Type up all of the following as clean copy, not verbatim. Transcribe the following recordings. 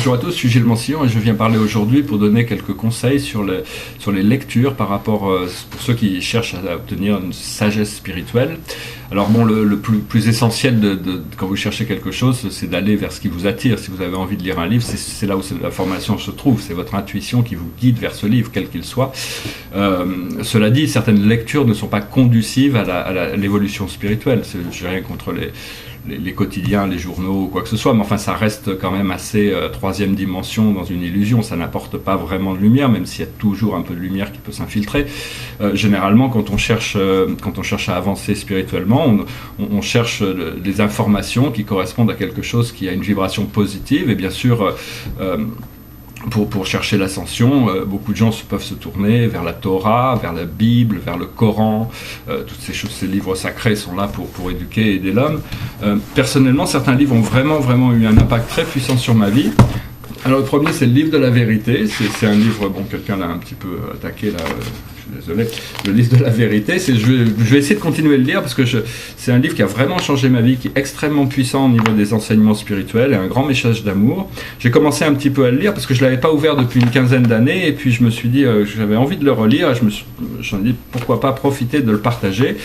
Bonjour à tous, je suis Gilles Mansillon et je viens parler aujourd'hui pour donner quelques conseils sur les lectures par rapport pour ceux qui cherchent à obtenir une sagesse spirituelle. Alors bon, le plus essentiel quand vous cherchez quelque chose, c'est d'aller vers ce qui vous attire. Si vous avez envie de lire un livre, c'est là où l'information se trouve, c'est votre intuition qui vous guide vers ce livre, quel qu'il soit. Cela dit, certaines lectures ne sont pas conducives à l'évolution spirituelle. Je n'ai rien contre les quotidiens, les journaux ou quoi que ce soit, mais enfin ça reste quand même assez troisième dimension dans une illusion, ça n'apporte pas vraiment de lumière, même s'il y a toujours un peu de lumière qui peut s'infiltrer. Généralement, quand on cherche à avancer spirituellement, on cherche des informations qui correspondent à quelque chose qui a une vibration positive, et bien sûr pour chercher l'ascension, beaucoup de gens peuvent se tourner vers la Torah, vers la Bible, vers le Coran. Toutes ces choses, ces livres sacrés sont là pour éduquer et aider l'homme. Personnellement, certains livres ont vraiment eu un impact très puissant sur ma vie. Alors le premier, c'est le livre de la vérité. C'est un livre, bon, quelqu'un l'a un petit peu attaqué là. Je suis désolé. Le livre de la vérité, je vais essayer de continuer à le lire parce que c'est un livre qui a vraiment changé ma vie, qui est extrêmement puissant au niveau des enseignements spirituels et un grand message d'amour. J'ai commencé un petit peu à le lire parce que je l'avais pas ouvert depuis une quinzaine d'années et puis je me suis dit j'avais envie de le relire et je me suis dit pourquoi pas profiter de le partager.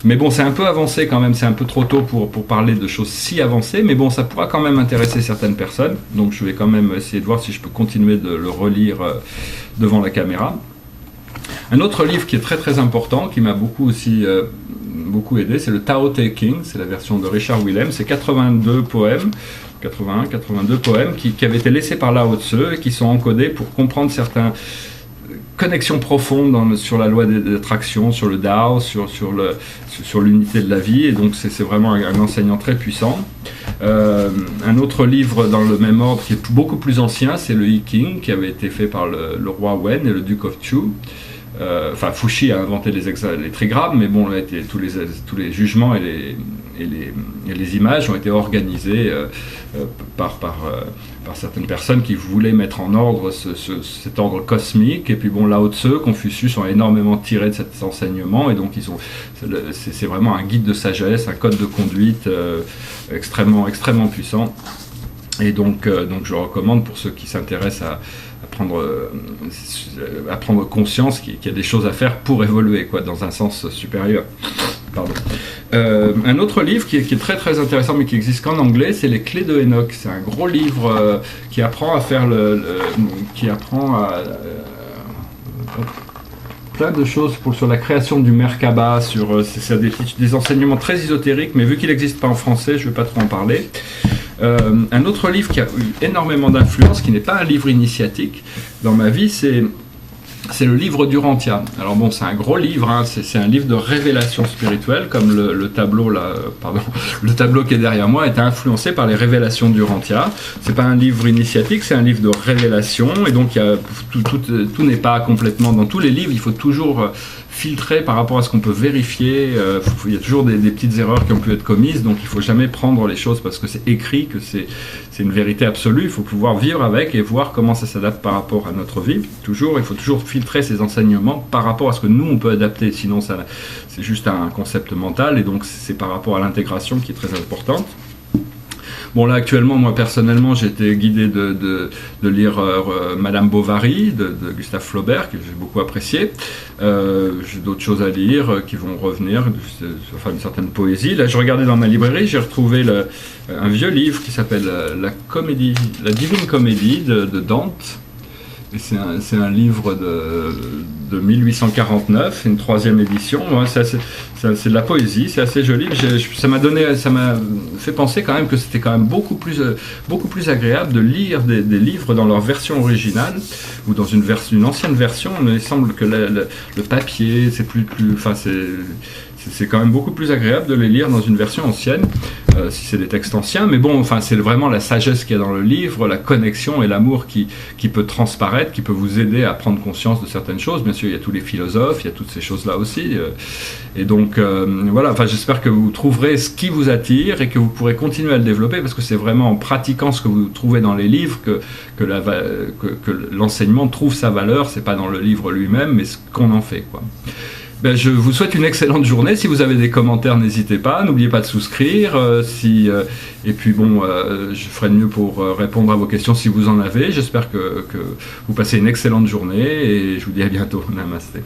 Mais bon, c'est un peu avancé quand même, c'est un peu trop tôt pour parler de choses si avancées, mais bon, ça pourra quand même intéresser certaines personnes. Donc je vais quand même essayer de voir si je peux continuer de le relire devant la caméra. Un autre livre qui est très important, qui m'a beaucoup aidé, c'est le Tao Te Ching, c'est la version de Richard Willem, c'est 82 poèmes qui avaient été laissés par Lao Tzu et qui sont encodés pour comprendre certaines connexions profondes sur la loi d'attraction, sur le Tao, sur l'unité de la vie, et donc c'est vraiment un enseignant très puissant. Un autre livre dans le même ordre qui est beaucoup plus ancien, c'est le I Ching, qui avait été fait par le roi Wen et le duc of Chu. Fuxi a inventé les trigrammes, mais bon, là, tous les jugements et les images ont été organisés par certaines personnes qui voulaient mettre en ordre cet ordre cosmique. Et puis bon, Lao Tzu, Confucius ont énormément tiré de cet enseignement, et donc c'est vraiment un guide de sagesse, un code de conduite extrêmement puissant. Et donc je recommande pour ceux qui s'intéressent à prendre conscience qu'il y a des choses à faire pour évoluer, dans un sens supérieur. Pardon. Un autre livre qui est très intéressant, mais qui existe qu'en anglais, c'est Les Clés de Enoch. C'est un gros livre qui apprend à faire plein de choses sur la création du Merkaba, c'est des enseignements très ésotériques, mais vu qu'il n'existe pas en français, je ne vais pas trop en parler. Un autre livre qui a eu énormément d'influence, qui n'est pas un livre initiatique dans ma vie, c'est le livre d'Urantia. Alors bon, c'est un gros livre, hein, c'est un livre de révélation spirituelle, comme le tableau là, le tableau qui est derrière moi est influencé par les révélations d'Urantia. C'est pas un livre initiatique, c'est un livre de révélation, et donc tout n'est pas complètement dans tous les livres. Il faut toujours filtrer par rapport à ce qu'on peut vérifier. Il y a toujours des petites erreurs qui ont pu être commises, donc il ne faut jamais prendre les choses parce que c'est écrit, que c'est une vérité absolue. Il faut pouvoir vivre avec et voir comment ça s'adapte par rapport à notre vie. Il faut toujours filtrer ces enseignements par rapport à ce que nous on peut adapter, sinon c'est juste un concept mental, et donc c'est par rapport à l'intégration qui est très importante. Bon, là actuellement, moi personnellement, j'ai été guidé de lire Madame Bovary de Gustave Flaubert, que j'ai beaucoup apprécié. J'ai d'autres choses à lire qui vont revenir, une certaine poésie. Là, je regardais dans ma librairie, j'ai retrouvé un vieux livre qui s'appelle La Divine Comédie de Dante. Et c'est un livre de 1849, une 3e édition. C'est de la poésie, c'est assez joli. Ça m'a fait penser quand même que c'était quand même beaucoup plus agréable de lire des livres dans leur version originale ou dans une ancienne version. Il semble que le papier, c'est quand même beaucoup plus agréable de les lire dans une version ancienne, si c'est des textes anciens. Mais bon, c'est vraiment la sagesse qu'il y a dans le livre, la connexion et l'amour qui peut transparaître, qui peut vous aider à prendre conscience de certaines choses. Bien sûr, il y a tous les philosophes, il y a toutes ces choses-là aussi. Et donc, j'espère que vous trouverez ce qui vous attire et que vous pourrez continuer à le développer, parce que c'est vraiment en pratiquant ce que vous trouvez dans les livres que l'enseignement trouve sa valeur. C'est pas dans le livre lui-même, mais ce qu'on en fait, Ben, je vous souhaite une excellente journée. Si vous avez des commentaires, n'hésitez pas. N'oubliez pas de souscrire. Et puis bon, je ferai de mieux pour répondre à vos questions si vous en avez. J'espère que vous passez une excellente journée et je vous dis à bientôt. Namasté.